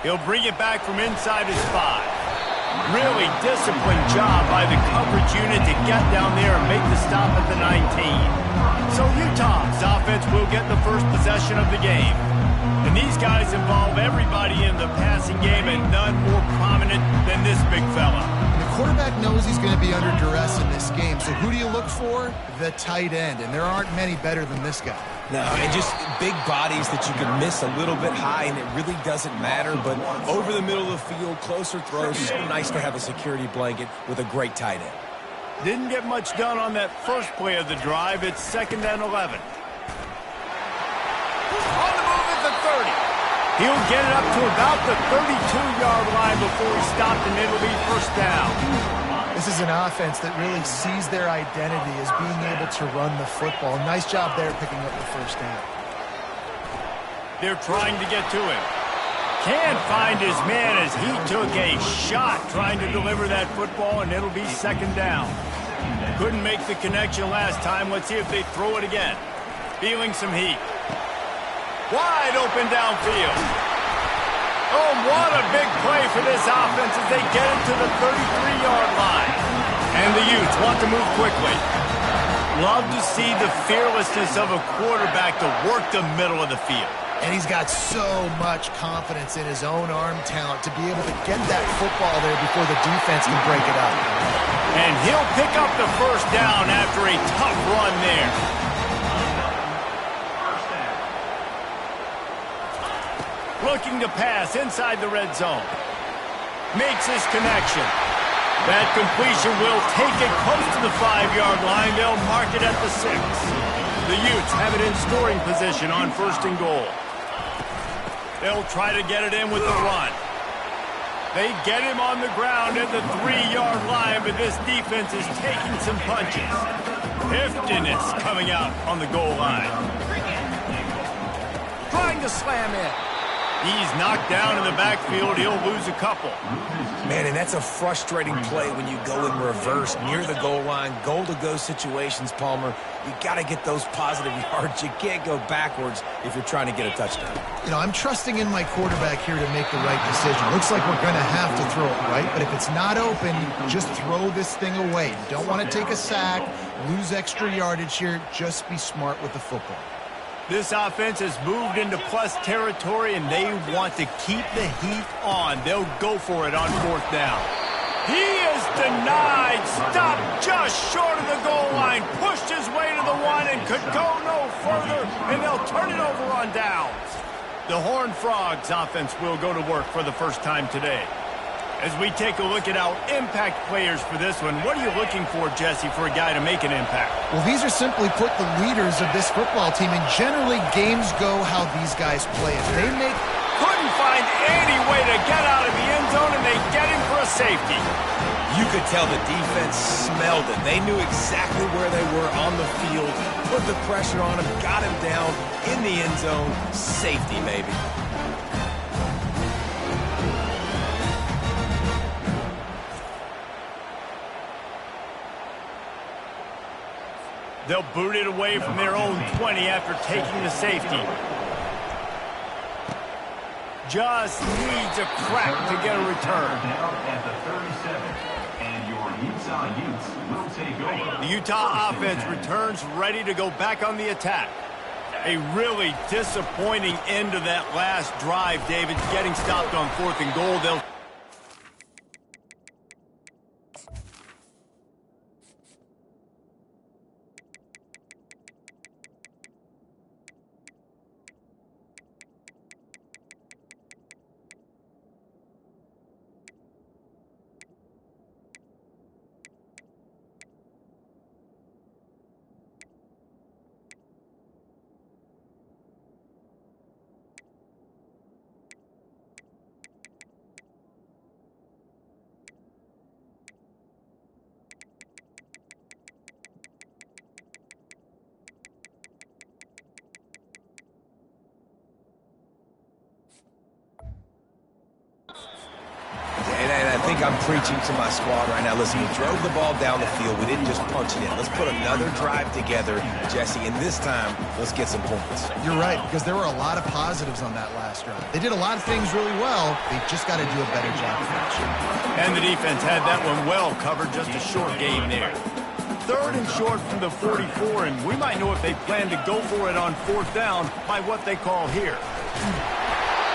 He'll bring it back from inside his 5. Really disciplined job by the coverage unit to get down there and make the stop at the 19. So Utah's offense will get the first possession of the game. And these guys involve everybody in the passing game, and none more prominent than this big fella. The quarterback knows he's going to be under duress in this game, so who do you look for? The tight end, and there aren't many better than this guy. No, and just big bodies that you can miss a little bit high, and it really doesn't matter. But over the middle of the field, closer throws, so nice to have a security blanket with a great tight end. Didn't get much done on that first play of the drive. It's 2nd and 11. On the move at the 30. He'll get it up to about the 32-yard line before he stopped, and it'll be first down. This is an offense that really sees their identity as being able to run the football. Nice job there picking up the first down. They're trying to get to him. Can't find his man as he took a shot trying to deliver that football, and it'll be 2nd down. Couldn't make the connection last time. Let's see if they throw it again. Feeling some heat. Wide open downfield. Oh, what a big play for this offense as they get it to the 33-yard line. And the Utes want to move quickly. Love to see the fearlessness of a quarterback to work the middle of the field. And he's got so much confidence in his own arm talent to be able to get that football there before the defense can break it up. And he'll pick up the first down after a tough run there. Looking to pass inside the red zone. Makes his connection. That completion will take it close to the 5-yard line. They'll mark it at the 6. The Utes have it in scoring position on 1st and goal. They'll try to get it in with the run. They get him on the ground at the 3-yard line, but this defense is taking some punches. Heftiness coming out on the goal line. Trying to slam in. He's knocked down in the backfield. He'll lose a couple. Man, and that's a frustrating play when you go in reverse near the goal line. Goal-to-go situations, Palmer. You got to get those positive yards. You can't go backwards if you're trying to get a touchdown. You know, I'm trusting in my quarterback here to make the right decision. Looks like we're going to have to throw it, right? But if it's not open, just throw this thing away. You don't want to take a sack, lose extra yardage here. Just be smart with the football. This offense has moved into plus territory, and they want to keep the heat on. They'll go for it on 4th down. He is denied. Stopped just short of the goal line. Pushed his way to the 1 and could go no further, and they'll turn it over on downs. The Horned Frogs offense will go to work for the first time today. As we take a look at our impact players for this one, what are you looking for, Jesse, for a guy to make an impact? Well, these are simply put the leaders of this football team, and generally games go how these guys play it. They couldn't find any way to get out of the end zone, and they get him for a safety. You could tell the defense smelled it. They knew exactly where they were on the field, put the pressure on him, got him down in the end zone. Safety, baby. They'll boot it away from their own 20 after taking the safety. Just needs a crack to get a return. The Utah offense returns ready to go back on the attack. A really disappointing end to that last drive, David, getting stopped on 4th and goal. They'll think I'm preaching to my squad right now. Listen, we drove the ball down the field. We didn't just punch it in. Let's put another drive together, Jesse, and this time, let's get some points. You're right, because there were a lot of positives on that last drive. They did a lot of things really well. They just got to do a better job finishing. And the defense had that one well covered, just a short game there. 3rd and short from the 44, and we might know if they plan to go for it on 4th down by what they call here.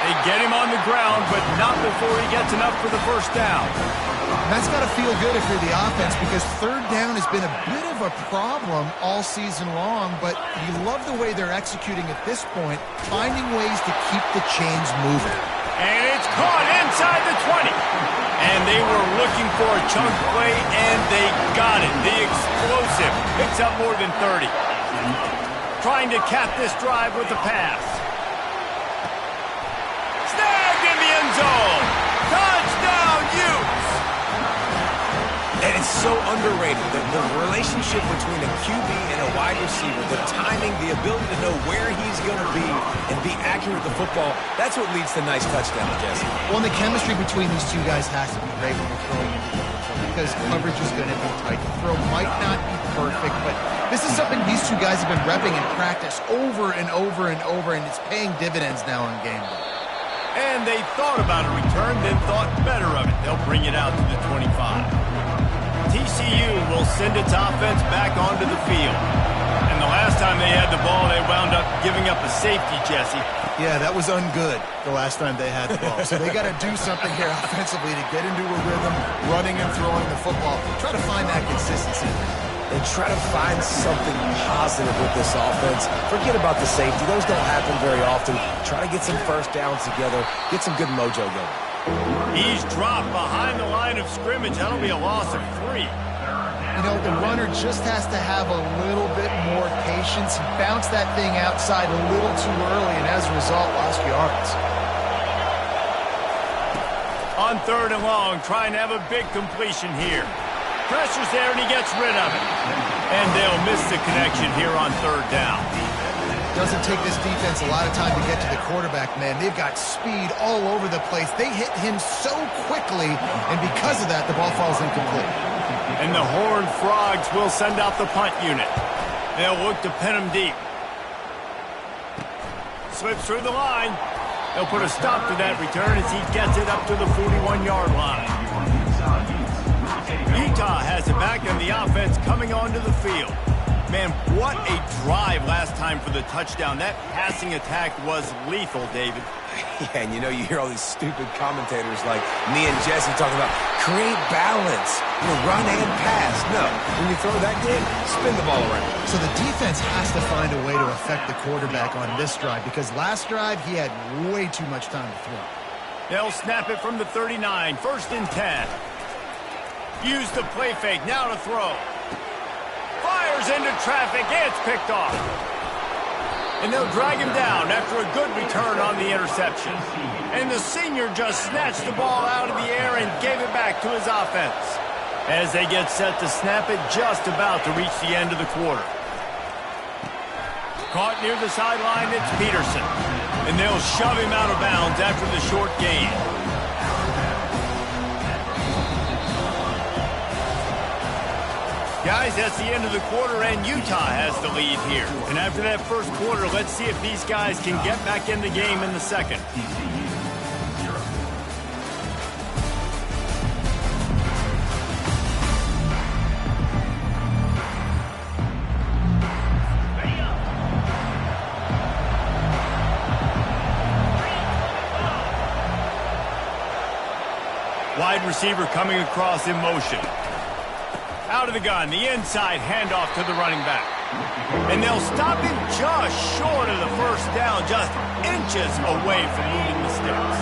They get him on the ground, but not before he gets enough for the 1st down. And that's got to feel good if you're the offense, because 3rd down has been a bit of a problem all season long, but you love the way they're executing at this point, finding ways to keep the chains moving. And it's caught inside the 20. And they were looking for a chunk play, and they got it. The explosive picks up more than 30. Trying to cap this drive with the pass. Snagged in the end zone. Touchdown, Utes. And it's so underrated, the relationship between a QB and a wide receiver, the timing, the ability to know where he's going to be and be accurate with the football, that's what leads to nice touchdowns, Jesse. Well, and the chemistry between these two guys has to be great when they're throwing into the field, because coverage is going to be tight. The throw might not be perfect, but this is something these two guys have been repping in practice over and over and over, and it's paying dividends now in game day. And they thought about a return, then thought better of it. They'll bring it out to the 25. TCU will send its offense back onto the field. And the last time they had the ball, they wound up giving up a safety, Jesse. Yeah, that was ungood the last time they had the ball. So they got to do something here offensively to get into a rhythm, running and throwing the football. Try to find that consistency. And try to find something positive with this offense. Forget about the safety. Those don't happen very often. Try to get some 1st downs together. Get some good mojo going. He's dropped behind the line of scrimmage. That'll be a loss of 3. You know, the runner just has to have a little bit more patience. He bounced that thing outside a little too early, and as a result, lost yards. On 3rd and long, trying to have a big completion here. Pressure's there, and he gets rid of it. And they'll miss the connection here on 3rd down. Doesn't take this defense a lot of time to get to the quarterback, man. They've got speed all over the place. They hit him so quickly, and because of that, the ball falls incomplete. And the Horned Frogs will send out the punt unit. They'll look to pin him deep. Slips through the line. They'll put a stop to that return as he gets it up to the 41-yard line. Utah has it back, and the offense coming onto the field. Man, what a drive last time for the touchdown. That passing attack was lethal, David. Yeah, and you know, you hear all these stupid commentators like me and Jesse talking about create balance, run and pass. No, when you throw that good, spin the ball around. So the defense has to find a way to affect the quarterback on this drive, because last drive he had way too much time to throw. They'll snap it from the 39, 1st and 10. Use the play fake, now to throw. Fires into traffic, it's picked off. And they'll drag him down after a good return on the interception. And the senior just snatched the ball out of the air and gave it back to his offense. As they get set to snap it, just about to reach the end of the quarter. Caught near the sideline, it's Peterson. And they'll shove him out of bounds after the short gain. Guys, that's the end of the quarter, and Utah has the lead here. And after that 1st quarter, let's see if these guys can get back in the game in the 2nd. Wide receiver coming across in motion. Out of the gun, the inside handoff to the running back. And they'll stop him just short of the 1st down, just inches away from moving the sticks.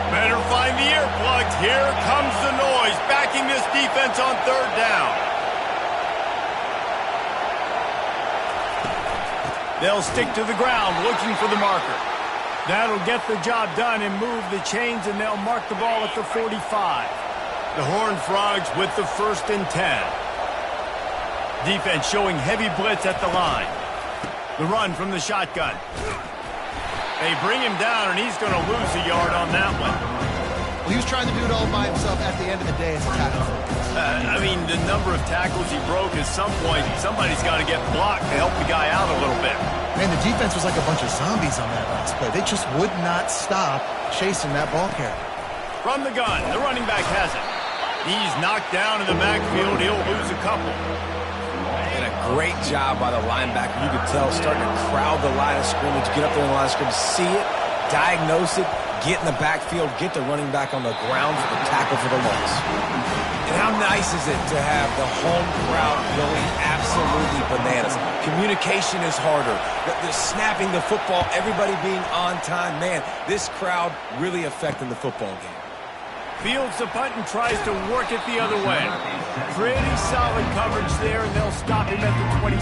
Better find the earplugs. Here comes the noise, backing this defense on 3rd down. They'll stick to the ground, looking for the marker. That'll get the job done and move the chains, and they'll mark the ball at the 45. The Horned Frogs with the 1st and 10. Defense showing heavy blitz at the line. The run from the shotgun. They bring him down, and he's going to lose a yard on that one. Well, he was trying to do it all by himself. At the end of the day, it's a tackle. I mean, the number of tackles he broke, at some point, somebody's got to get blocked to help the guy out a little bit. Man, the defense was like a bunch of zombies on that last play. They just would not stop chasing that ball carrier. From the gun, the running back has it. He's knocked down in the backfield. He'll lose a couple. And a great job by the linebacker. You could tell starting to crowd the line of scrimmage, get up there in the line of scrimmage, see it, diagnose it, get in the backfield, get the running back on the ground for the tackle for the loss. And how nice is it to have the home crowd going absolutely bananas? Communication is harder. The snapping the football, everybody being on time. Man, this crowd really affecting the football game. Fields the punt and tries to work it the other way. Pretty solid coverage there, and they'll stop him at the 26.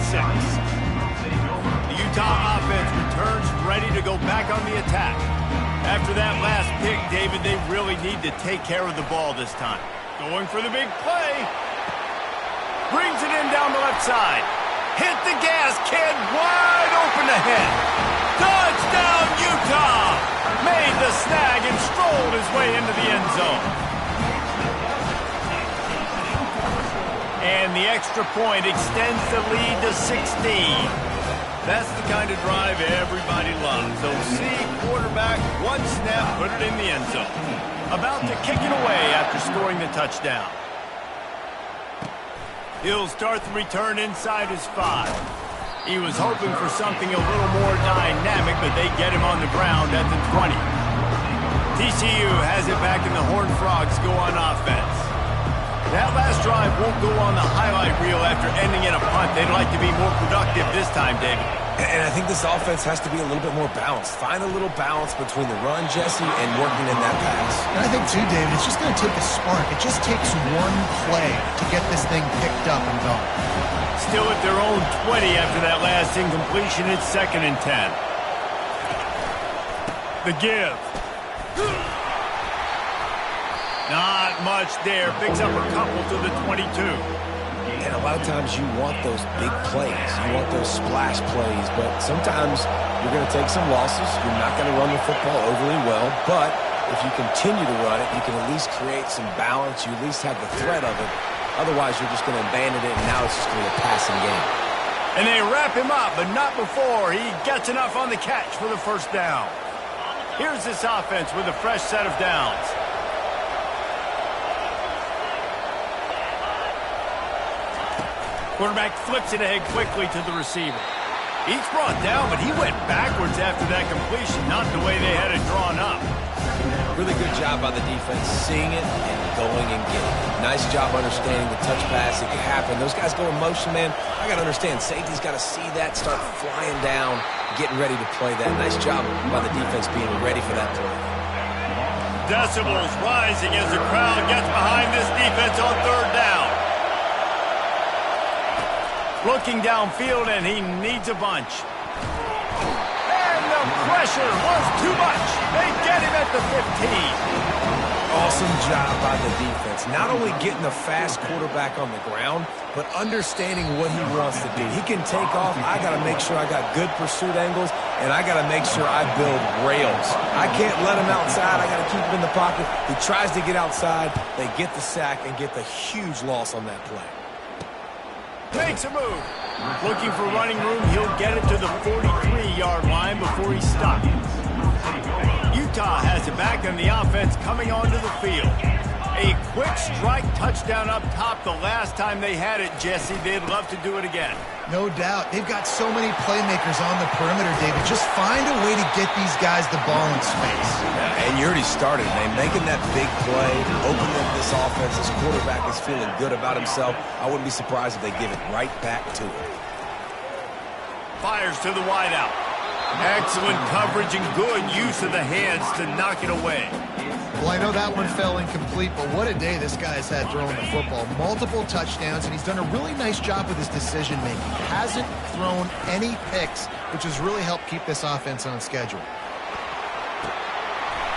The Utah offense returns ready to go back on the attack. After that last pick, David, they really need to take care of the ball this time. Going for the big play. Brings it in down the left side. Hit the gas, kid. Wide open ahead. Touchdown, Utah! Made the snag and strolled his way into the end zone. And the extra point extends the lead to 16. That's the kind of drive everybody loves. They'll see quarterback, one snap, put it in the end zone. About to kick it away after scoring the touchdown. He'll start the return inside his 5. He was hoping for something a little more dynamic, but they get him on the ground at the 20. TCU has it back and the Horned Frogs go on offense. That last drive won't go on the highlight reel after ending in a punt. They'd like to be more productive this time, David. And I think this offense has to be a little bit more balanced. Find a little balance between the run, Jesse, and working in that pass. And I think, too, David, it's just going to take a spark. It just takes one play to get this thing picked up and going. Still at their own 20 after that last incompletion. It's 2nd and 10. The give. Not much there. Picks up a couple to the 22. And a lot of times you want those big plays. You want those splash plays. But sometimes you're going to take some losses. You're not going to run the football overly well. But if you continue to run it, you can at least create some balance. You at least have the threat of it. Otherwise, you're just going to abandon it, and now it's just going to be a passing game. And they wrap him up, but not before he gets enough on the catch for the first down. Here's this offense with a fresh set of downs. Quarterback flips it ahead quickly to the receiver. He's brought down, but he went backwards after that completion, not the way they had it drawn up. Really good job by the defense, seeing it and going and getting it. Nice job understanding the touch pass. It can happen. Those guys go in motion, man. I got to understand, safety's got to see that, start flying down, getting ready to play that. Nice job by the defense being ready for that play. Decibels rising as the crowd gets behind this defense on 3rd down. Looking downfield, and he needs a bunch. And the pressure was too much. They get him at the 15. Awesome job by the defense. Not only getting the fast quarterback on the ground, but understanding what he wants to do. He can take off. I got to make sure I got good pursuit angles, and I got to make sure I build rails. I can't let him outside. I got to keep him in the pocket. He tries to get outside. They get the sack and get the huge loss on that play. Makes a move. Looking for running room, he'll get it to the 43-yard line before he's stopped. Utah has it back on the offense coming onto the field. A quick strike touchdown up top the last time they had it, Jesse. They'd love to do it again. No doubt. They've got so many playmakers on the perimeter, David. Just find a way to get these guys the ball in space. Yeah, and you already started, man. Making that big play, opening up this offense. This quarterback is feeling good about himself. I wouldn't be surprised if they give it right back to him. Fires to the wideout. Excellent coverage and good use of the hands to knock it away. Well, I know that one fell incomplete, but what a day this guy's had throwing the football. Multiple touchdowns, and he's done a really nice job with his decision-making. Hasn't thrown any picks, which has really helped keep this offense on schedule.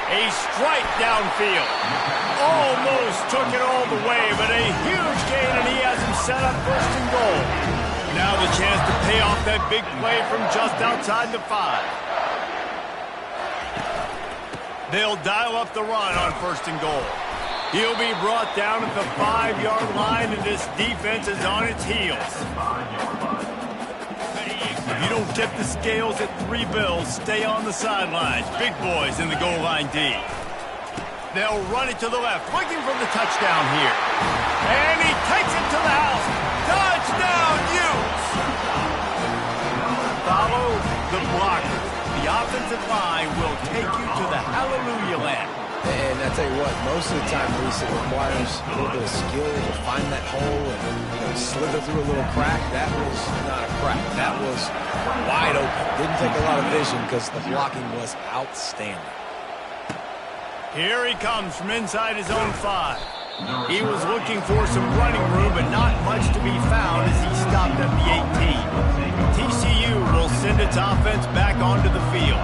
A strike downfield. Almost took it all the way, but a huge gain, and he has him set up 1st and goal. Now the chance to pay off that big play from just outside the 5. They'll dial up the run on 1st and goal. He'll be brought down at the 5-yard line, and this defense is on its heels. If you don't tip the scales at 3 bills, stay on the sidelines. Big boys in the goal line D. They'll run it to the left, looking for the touchdown here. And he takes it to the house. Touchdown, Utes! Follow the blocker. The offensive line will take you to the hallelujah land. And I tell you what, most of the time, Reese, it requires a little bit of skill to find that hole and slither through a little crack. That was not a crack. That was wide open. Didn't take a lot of vision because the blocking was outstanding. Here he comes from inside his own 5. He was looking for some running room, but not much to be found as he stopped at the 18. TCU will send its offense back onto the field.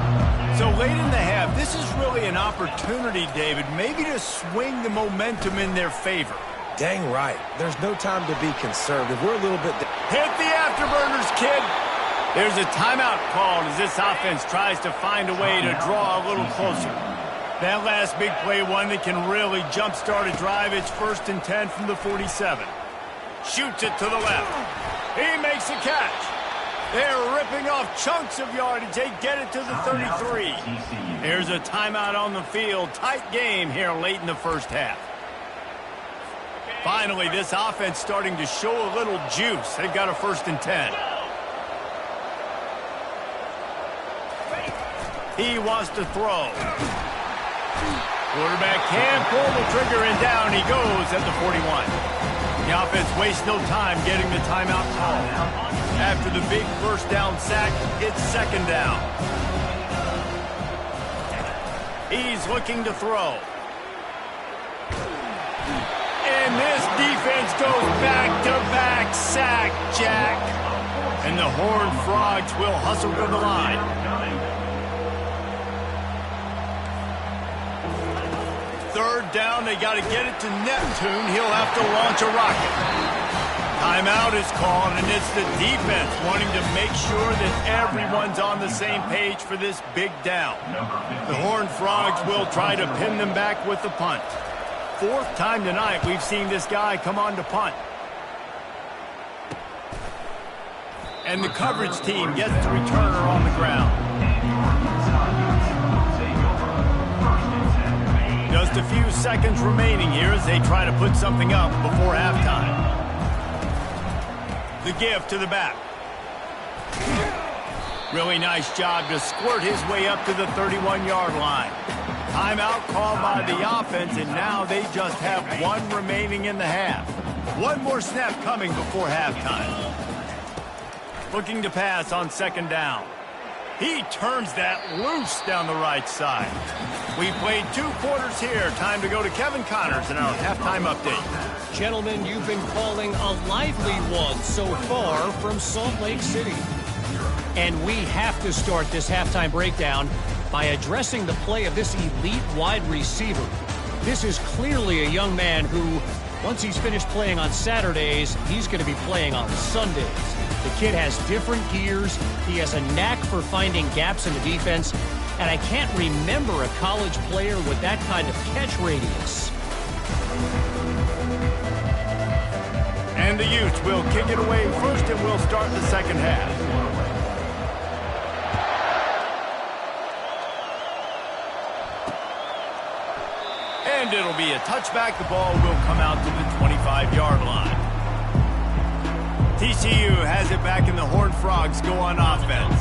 So late in the half, this is really an opportunity, David, maybe to swing the momentum in their favor. Dang right. There's no time to be conservative. We're a little bit... Hit the afterburners, kid. There's a timeout called as this offense tries to find a way to draw a little closer. That last big play, one that can really jumpstart a drive. It's 1st and 10 from the 47. Shoots it to the left. He makes a catch. They're ripping off chunks of yardage. They get it to the 33. There's a timeout on the field. Tight game here late in the first half. Finally, this offense starting to show a little juice. They've got a 1st and 10. He wants to throw. Quarterback can pull the trigger, and down he goes at the 41. The offense wastes no time getting the timeout call. After the big 1st down sack, it's 2nd down. He's looking to throw. And this defense goes back-to-back sack, Jack. And the Horned Frogs will hustle to the line. Third down, they got to get it to Neptune. He'll have to launch a rocket. Timeout is called, and it's the defense wanting to make sure that everyone's on the same page for this big down. The Horned Frogs will try to pin them back with the punt. 4th time tonight we've seen this guy come on to punt. And the coverage team gets the returner on the ground. Just a few seconds remaining here as they try to put something up before halftime. The give to the back. Really nice job to squirt his way up to the 31-yard line. Timeout called by the offense, and now they just have 1 remaining in the half. 1 more snap coming before halftime. Looking to pass on 2nd down. He turns that loose down the right side. We played 2 quarters here. Time to go to Kevin Connors in our halftime update. Gentlemen, you've been calling a lively one so far from Salt Lake City. And we have to start this halftime breakdown by addressing the play of this elite wide receiver. This is clearly a young man who, once he's finished playing on Saturdays, he's going to be playing on Sundays. The kid has different gears. He has a knack for finding gaps in the defense. And I can't remember a college player with that kind of catch radius. And the Utes will kick it away first, and we'll start the second half. And it'll be a touchback. The ball will come out to the 25-yard line. TCU has it back, and the Horned Frogs go on offense.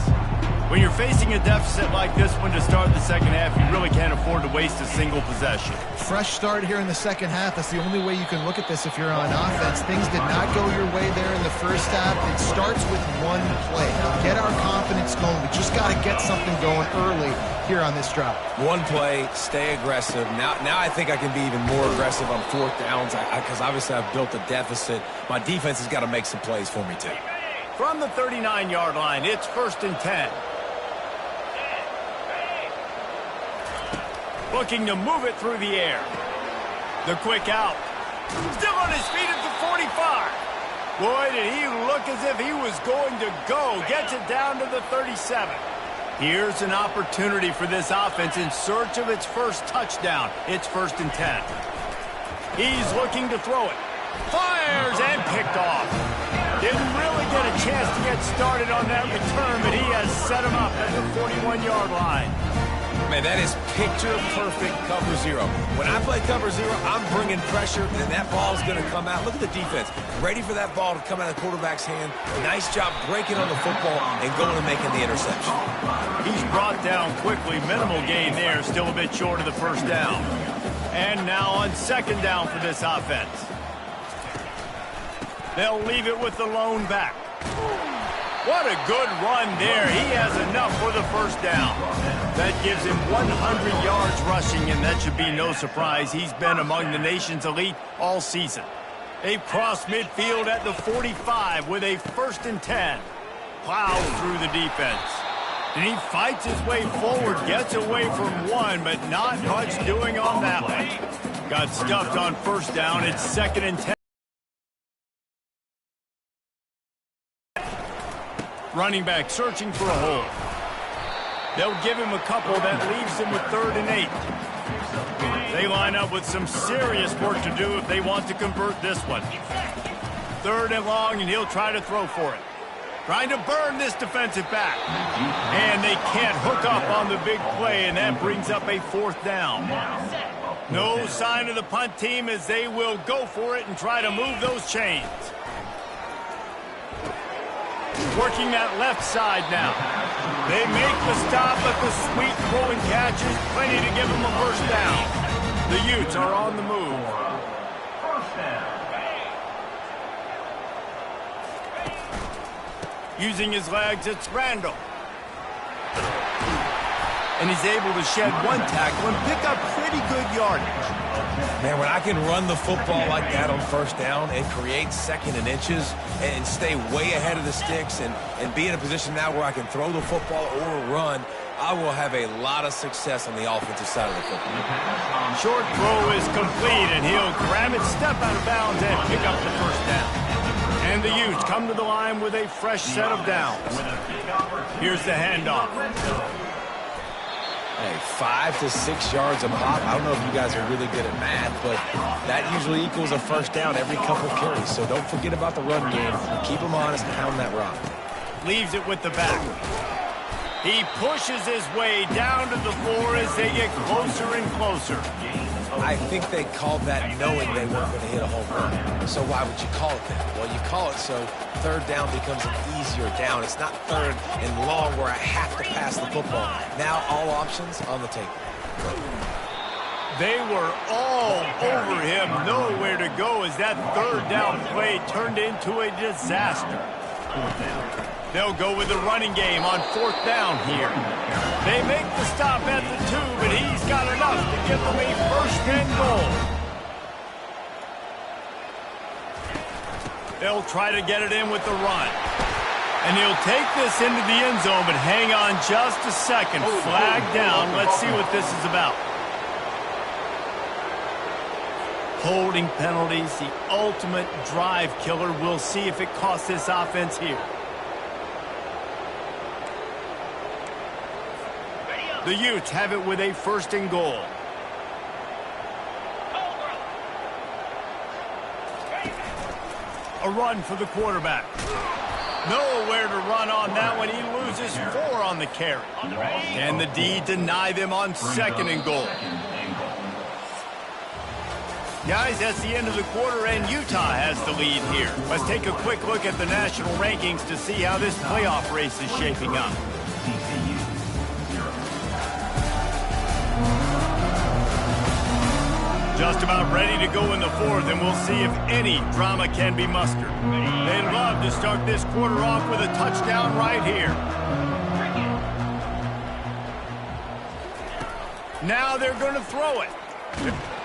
When you're facing a deficit like this one to start the second half, you really can't afford to waste a single possession. Fresh start here in the second half. That's the only way you can look at this if you're on offense. Things did not go your way there in the first half. It starts with 1 play. Now get our confidence going. We just got to get something going early here on this drive. 1 play, stay aggressive. Now I think I can be even more aggressive on 4th downs because obviously I've built a deficit. My defense has got to make some plays for me too. From the 39-yard line, it's 1st and 10. Looking to move it through the air. The quick out. Still on his feet at the 45. Boy, did he look as if he was going to go. Gets it down to the 37. Here's an opportunity for this offense in search of its first touchdown. It's 1st and 10. He's looking to throw it. Fires and picked off. Didn't really get a chance to get started on that return, but he has set him up at the 41-yard line. Man, that is picture-perfect cover zero. When I play cover zero, I'm bringing pressure, and that ball's going to come out. Look at the defense. Ready for that ball to come out of the quarterback's hand. Nice job breaking on the football and going and making the interception. He's brought down quickly. Minimal gain there. Still a bit short of the first down. And now on 2nd down for this offense. They'll leave it with the lone back. What a good run there. He has enough for the first down. That gives him 100 yards rushing, and that should be no surprise. He's been among the nation's elite all season. They've crossed midfield at the 45 with a 1st and 10. Plows through the defense. And he fights his way forward, gets away from one, but not much doing on that one. Got stuffed on 1st down. It's 2nd and 10. Running back searching for a hole. They'll give him a couple. That leaves him with 3rd and 8. They line up with some serious work to do if they want to convert this one. 3rd and long, and he'll try to throw for it. Trying to burn this defensive back. And they can't hook up on the big play, and that brings up a 4th down. No sign of the punt team as they will go for it and try to move those chains. Working that left side now. They make the stop, but the sweet throwing catch is plenty to give them a first down. The Utes are on the move. Using his legs, it's Randall. And he's able to shed one tackle and pick up pretty good yardage. Man, when I can run the football like that on 1st down and create 2nd and inches and stay way ahead of the sticks and be in a position now where I can throw the football or run, I will have a lot of success on the offensive side of the football. Short throw is complete, and he'll grab it, step out of bounds, and pick up the first down. And the Utes come to the line with a fresh set of downs. Here's the handoff. Hey, 5 to 6 yards a pop. I don't know if you guys are really good at math, but that usually equals a first down every couple carries. So don't forget about the run game. Keep them honest and pound that rock. Leaves it with the back. He pushes his way down to the floor as they get closer and closer. I think they called that knowing they weren't going to hit a home run. So why would you call it that? Well, you call it so 3rd down becomes an easier down. It's not 3rd and long where I have to pass the football. Now all options on the table. They were all over him, nowhere to go as that 3rd down play turned into a disaster. They'll go with the running game on 4th down here. They make the stop at the 2, but he's got enough to give them a 1st and goal. They'll try to get it in with the run. And he'll take this into the end zone, but hang on just a second. Flag down. Let's see what this is about. Holding penalties, the ultimate drive killer. We'll see if it costs this offense here. The Utes have it with a 1st and goal. A run for the quarterback. Nowhere to run on that one. He loses 4 on the carry. And the D deny them on 2nd and goal. Guys, that's the end of the quarter, and Utah has the lead here. Let's take a quick look at the national rankings to see how this playoff race is shaping up. Just about ready to go in the 4th, and we'll see if any drama can be mustered. They'd love to start this quarter off with a touchdown right here. Now they're going to throw it.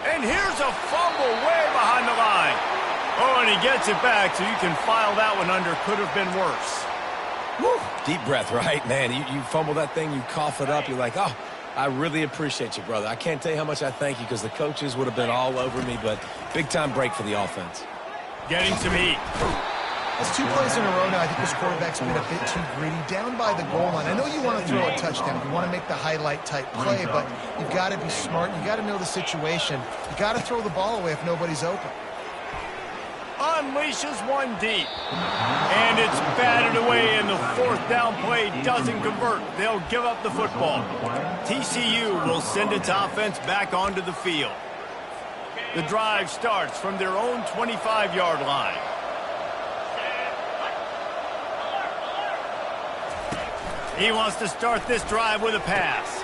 And here's a fumble way behind the line. Oh, and he gets it back, so you can file that one under. Could have been worse. Woo. Deep breath, right? Man, you fumble that thing, you cough it up, you're like, oh, I really appreciate you, brother. I can't tell you how much I thank you because the coaches would have been all over me, but big-time break for the offense. Getting some heat. That's 2 plays in a row now. I think this quarterback's been a bit too greedy. Down by the goal line. I know you want to throw a touchdown. You want to make the highlight-type play, but you've got to be smart. You've got to know the situation. You've got to throw the ball away if nobody's open. Unleashes one deep. And it's batted away, and the 4th down play doesn't convert. They'll give up the football. TCU will send its offense back onto the field. The drive starts from their own 25-yard line. He wants to start this drive with a pass.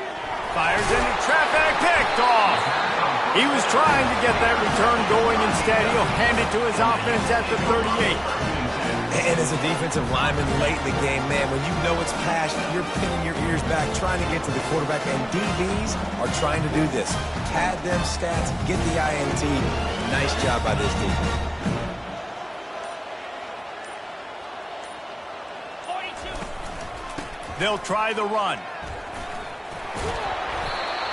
Fires into traffic, picked off. He was trying to get that return going. Instead, he'll hand it to his offense at the 38. And as a defensive lineman late in the game, man, when you know it's passed, you're pinning your ears back, trying to get to the quarterback, and DBs are trying to do this. Pad them stats, get the INT. Nice job by this defense. They'll try the run.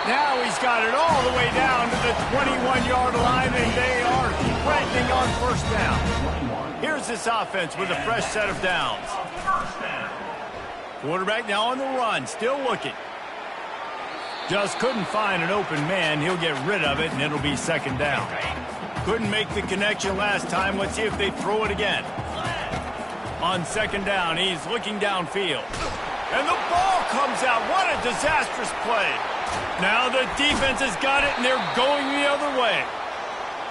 Now he's got it all the way down to the 21-yard line, and they are threatening on 1st down. Here's this offense with a fresh set of downs. Quarterback now on the run, still looking. Just couldn't find an open man. He'll get rid of it, and it'll be 2nd down. Couldn't make the connection last time. Let's see if they throw it again. On 2nd down, he's looking downfield. And the ball comes out. What a disastrous play. Now the defense has got it, and they're going the other way.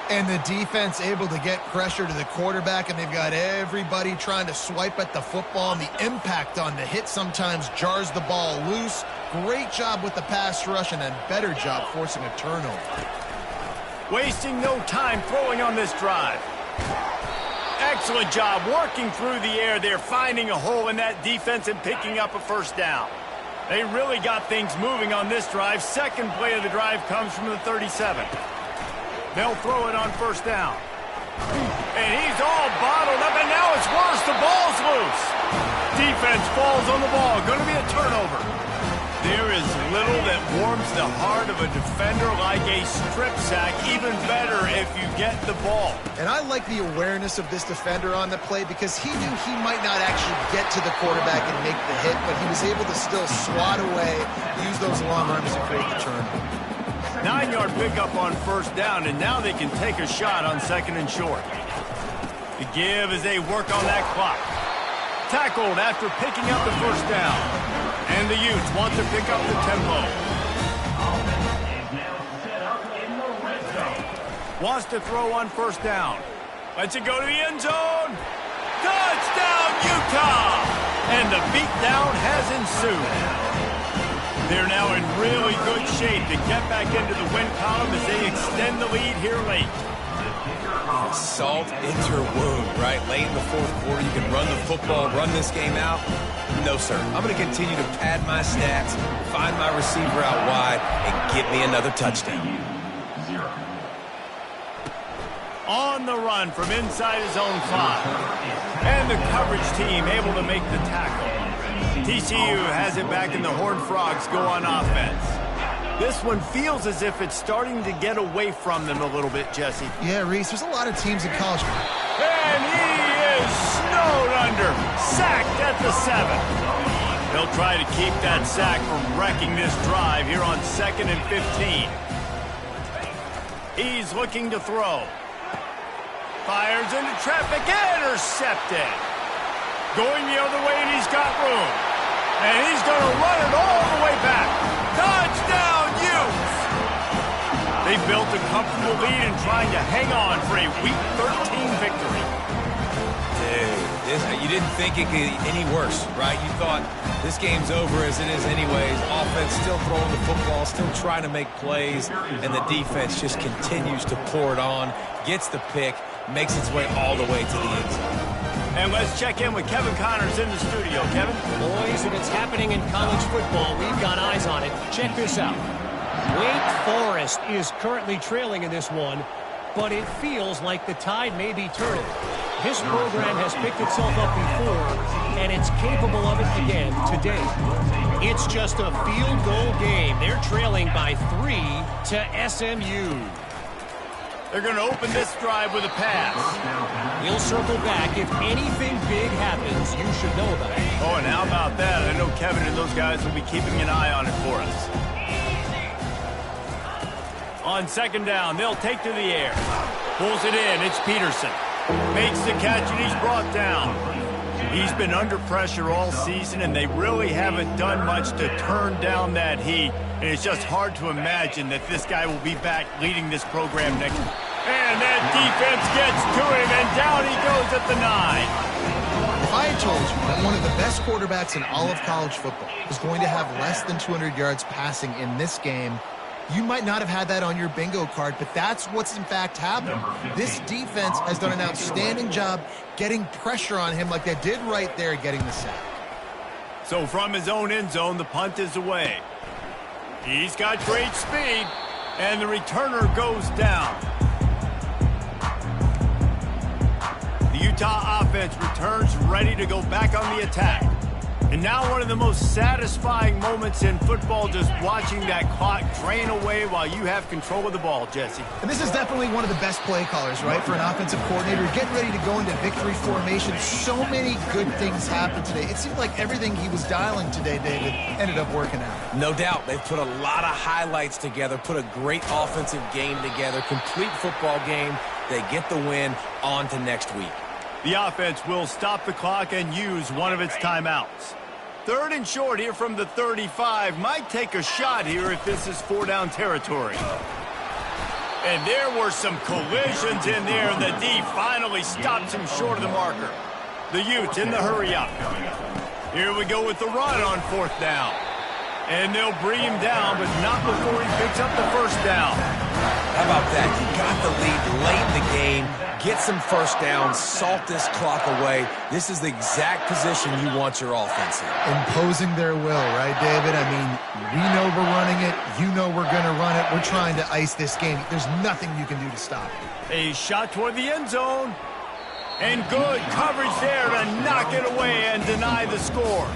And the defense able to get pressure to the quarterback, and they've got everybody trying to swipe at the football, and the impact on the hit sometimes jars the ball loose. Great job with the pass rush, and a better job forcing a turnover. Wasting no time throwing on this drive. Excellent job working through the air. They're finding a hole in that defense and picking up a 1st down. They really got things moving on this drive. 2nd play of the drive comes from the 37. They'll throw it on 1st down. And he's all bottled up, and now it's worse. The ball's loose. Defense falls on the ball. Going to be a turnover. There is little that warms the heart of a defender like a strip sack. Even better if you get the ball. And I like the awareness of this defender on the play because he knew he might not actually get to the quarterback and make the hit, but he was able to still swat away, use those long arms to create the turnover. 9-yard pickup on 1st down, and now they can take a shot on 2nd and short. The give as they work on that clock. Tackled after picking up the 1st down. And the Utes want to pick up the tempo. Wants to throw on 1st down. Lets it go to the end zone. Touchdown, Utah! And the beatdown has ensued. They're now in really good shape to get back into the win column as they extend the lead here late. Salt into her wound, right? Late in the 4th quarter, you can run the football, run this game out. No, sir. I'm going to continue to pad my stats, find my receiver out wide, and get me another touchdown. On the run from inside his own 5. And the coverage team able to make the tackle. TCU has it back, and the Horned Frogs go on offense. This one feels as if it's starting to get away from them a little bit, Jesse. Yeah, Reese, there's a lot of teams in college. And he is snowed under, sacked at the 7. They'll try to keep that sack from wrecking this drive here on 2nd and 15. He's looking to throw. Fires into traffic, intercepted. Going the other way, and he's got room. And he's going to run it all the way back. Touchdown, Utes! They built a comfortable lead and trying to hang on for a Week 13 victory. Dude, you didn't think it could get any worse, right? You thought this game's over as it is anyways. Offense still throwing the football, still trying to make plays, and the defense just continues to pour it on, gets the pick, makes its way all the way to the end zone. And let's check in with Kevin Connors in the studio. Kevin? Boys, if it's happening in college football, we've got eyes on it. Check this out. Wake Forest is currently trailing in this one, but it feels like the tide may be turning. This program has picked itself up before, and it's capable of it again today. It's just a field goal game. They're trailing by 3 to SMU. They're going to open this drive with a pass. He'll circle back. If anything big happens, you should know about it. Oh, and how about that? I know Kevin and those guys will be keeping an eye on it for us. On second down, they'll take to the air. Pulls it in. It's Peterson. Makes the catch, and he's brought down. He's been under pressure all season, and they really haven't done much to turn down that heat. And it's just hard to imagine that this guy will be back leading this program next year. And that defense gets to him, and down he goes at the 9. If I had told you that one of the best quarterbacks in all of college football was going to have less than 200 yards passing in this game, you might not have had that on your bingo card, but that's what's in fact happened. This defense has done an outstanding job getting pressure on him like they did right there getting the sack. So from his own end zone, the punt is away. He's got great speed, and the returner goes down. The Utah offense returns ready to go back on the attack. And now one of the most satisfying moments in football, just watching that clock drain away while you have control of the ball, Jesse. And this is definitely one of the best play callers, right, for an offensive coordinator. Getting ready to go into victory formation. So many good things happened today. It seemed like everything he was dialing today, David, ended up working out. No doubt. They've put a lot of highlights together, put a great offensive game together, complete football game. They get the win. On to next week. The offense will stop the clock and use one of its timeouts. 3rd and short here from the 35. Might take a shot here if this is 4-down territory. And there were some collisions in there, and the D finally stops him short of the marker. The Utes in the hurry-up. Here we go with the run on 4th down. And they'll bring him down, but not before he picks up the 1st down. How about that? You got the lead late in the game. Get some first downs, salt this clock away. This is the exact position you want your offense in. Imposing their will, right, David? I mean, we know we're running it. You know we're going to run it. We're trying to ice this game. There's nothing you can do to stop it. A shot toward the end zone. And good coverage there to knock it away and deny the score.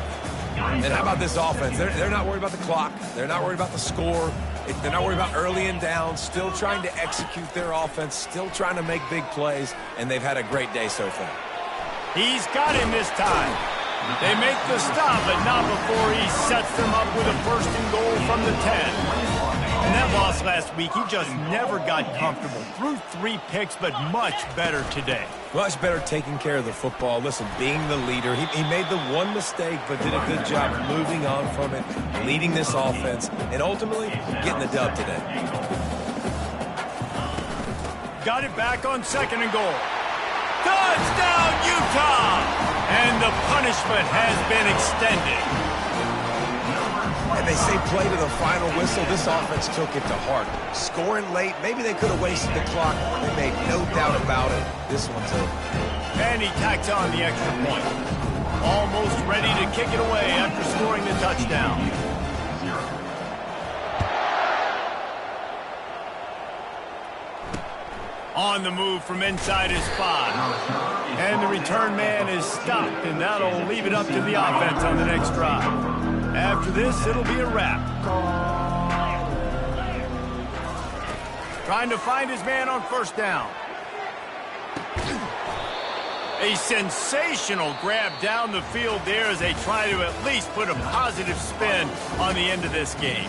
And how about this offense? They're not worried about the clock. They're not worried about the score. They're not worried about early and down. Still trying to execute their offense. Still trying to make big plays. And they've had a great day so far. He's got him this time. They make the stop, but not before he sets them up with a 1st and goal from the 10. And that loss last week, he just never got comfortable. Threw 3 picks, but much better today. Much better taking care of the football. Listen, being the leader, he made the one mistake, but did a good job moving on from it, leading this offense, and ultimately getting the dub today. Got it back on 2nd and goal. Touchdown, Utah! And the punishment has been extended. And they say play to the final whistle. This offense took it to heart. Scoring late, maybe they could have wasted the clock. They made no doubt about it. This one's over. And he tacks on the extra point. Almost ready to kick it away after scoring the touchdown. On the move from inside his spot. And the return man is stopped, and that'll leave it up to the offense on the next drive. After this, it'll be a wrap. Trying to find his man on 1st down. A sensational grab down the field there as they try to at least put a positive spin on the end of this game.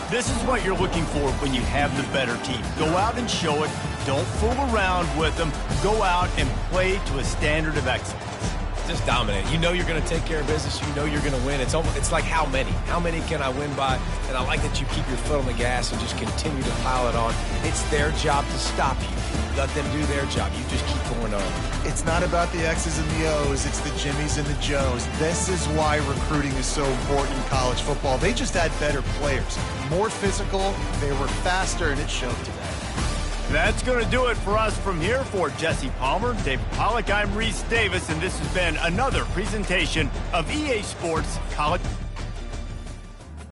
This is what you're looking for when you have the better team. Go out and show it. Don't fool around with them. Go out and play to a standard of excellence. Just dominate. You know you're going to take care of business. You know you're going to win. It's like how many? How many can I win by? And I like that you keep your foot on the gas and just continue to pile it on. It's their job to stop you. Let them do their job. You just keep going on. It's not about the X's and the O's. It's the Jimmies and the Joes. This is why recruiting is so important in college football. They just had better players. More physical. They were faster, and it showed today. That's going to do it for us from here. For Jesse Palmer, David Pollack, I'm Reese Davis, and this has been another presentation of EA Sports College.